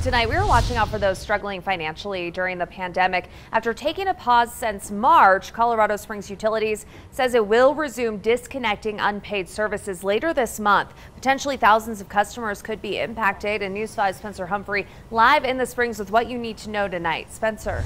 Tonight, we were watching out for those struggling financially during the pandemic. After taking a pause since March, Colorado Springs Utilities says it will resume disconnecting unpaid services later this month. Potentially thousands of customers could be impacted. And News 5's Spencer Humphrey live in the Springs with what you need to know tonight. Spencer.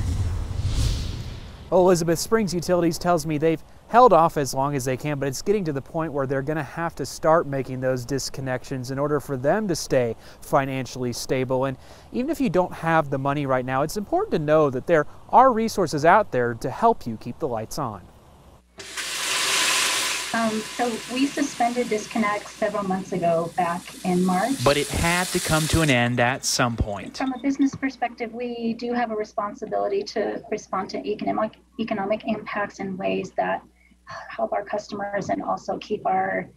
Well, Elizabeth, Springs Utilities tells me they've held off as long as they can, but it's getting to the point where they're going to have to start making those disconnections in order for them to stay financially stable. And even if you don't have the money right now, it's important to know that there are resources out there to help you keep the lights on. So we suspended disconnects several months ago back in March. But it had to come to an end at some point. From a business perspective, we do have a responsibility to respond to economic impacts in ways that help our customers and also keep our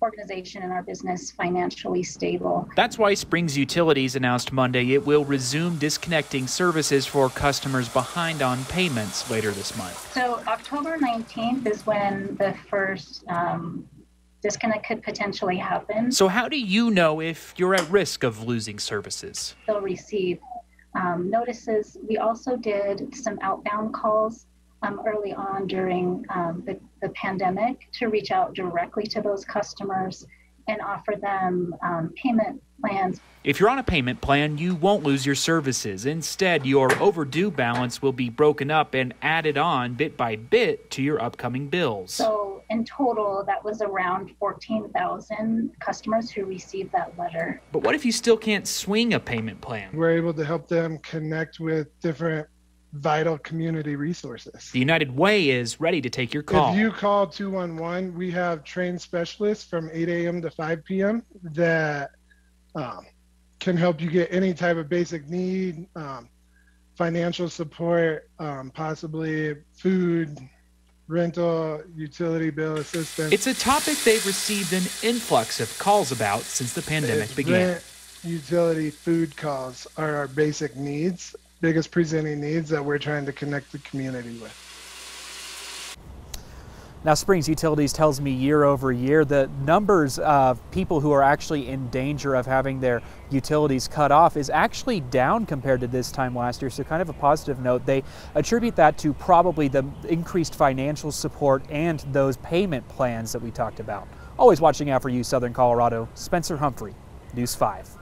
organization and our business financially stable. That's why Springs Utilities announced Monday it will resume disconnecting services for customers behind on payments later this month. So October 19th is when the first disconnect could potentially happen. So how do you know if you're at risk of losing services? They'll receive notices. We also did some outbound calls early on during the pandemic to reach out directly to those customers and offer them payment plans. If you're on a payment plan, you won't lose your services. Instead, your overdue balance will be broken up and added on bit by bit to your upcoming bills. So in total, that was around 14,000 customers who received that letter. But what if you still can't swing a payment plan? We're able to help them connect with different vital community resources. The United Way is ready to take your call. If you call 211, we have trained specialists from 8 a.m. to 5 p.m. that can help you get any type of basic need, financial support, possibly food, rental, utility bill assistance. It's a topic they've received an influx of calls about since the pandemic began. Rent, utility, food calls are our basic needs. Biggest presenting needs that we're trying to connect the community with. Now, Springs Utilities tells me year over year the numbers of people who are actually in danger of having their utilities cut off is actually down compared to this time last year. So kind of a positive note. They attribute that to probably the increased financial support and those payment plans that we talked about. Always watching out for you, Southern Colorado. Spencer Humphrey, News 5.